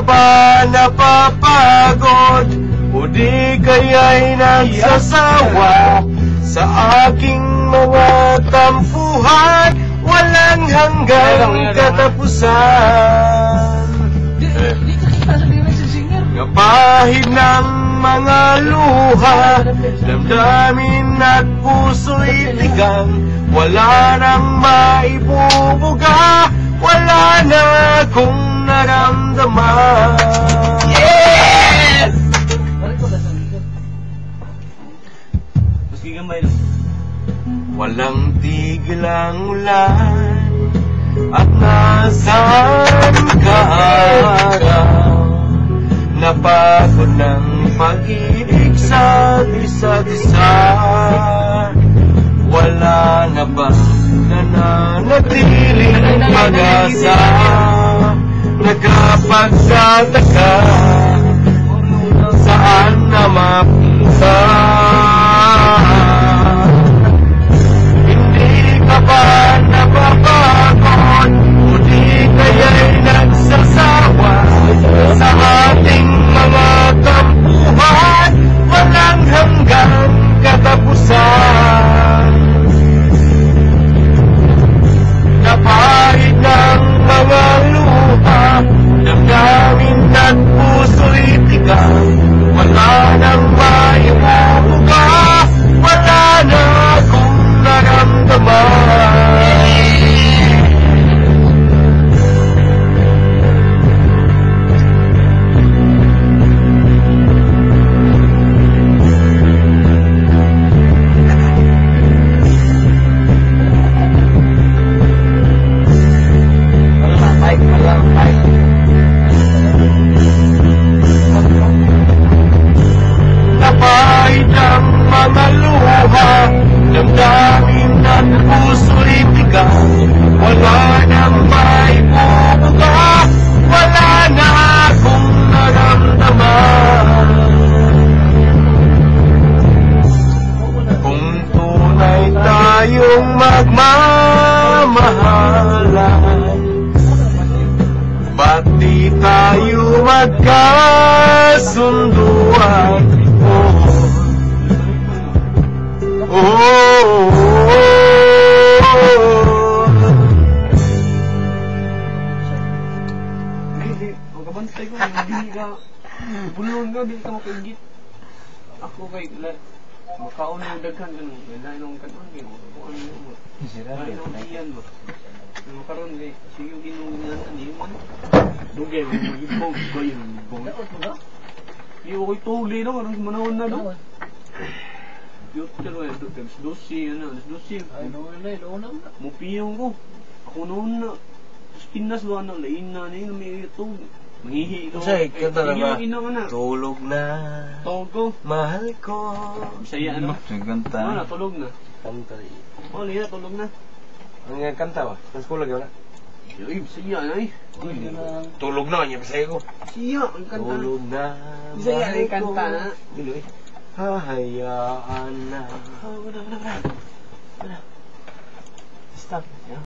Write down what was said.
ba napapagod o di kaya'y nagsasawa sa aking mga tampuhan? Walang hanggang katapusan. Kapahid ng mga luha, damdamin at puso'y tigang, wala nang maibubuga, wala na akong naramdaman. Yes! Walang tigil ang ulan at nasaan ka araw, napagod ng pag-ibig sa isa't isa. Wala na ba nananatiling pag-asa? Nagkapagtataka, saan na mapunta? Hindi ka ba napapagod o di kaya'y nagsasawa sa ating mga tampuhan? Walang hanggang katapusan. Napahid ng mga luha, damdamin at puso'y tigang, wala nang maibubuga, wala na akong naramdaman. Napahid ang mga luha, damdamin at puso'y tigang, wala nang maibubuga, wala na akong naramdaman. Kung tunay tayong magmamahalan, ba't di tayo magkasunduan? Magkabantay ko, hindi ka bulong ka, hindi ka makaigit. Ako kay makaon ng daghan ka nung lain ng kanon kayo, kung ano mo, lain ng iyan mo. Makaroon kay, sige yung ginungan, hindi mo ano. Dugay mo, mag-ibog ko yun, ibog. Hindi ko ko'y tuli na, karang manahon na doon. Yut ka rin, dosi, ano, dosi. Ay, noon na. Mupiyong ko. Ako noon na. Tapos pinas ba, ano, lain na yun, may ito. Mangihi ko. Kasi, kanta na ba? Tulog na. Togo. Mahal ko. Bisaya, ano? Kanta. Ano, tulog na. Kanta rin. Oh, liya, tulog na. Ang kanta ba? Mas kulag yun na. Ay, bisaya na eh. Tulog na, niya masaya ko. Bisaya, ang kanta. Tulog na. Bisaya na yung kanta na. Dilo eh. Hahayaan na. Wala. Stop.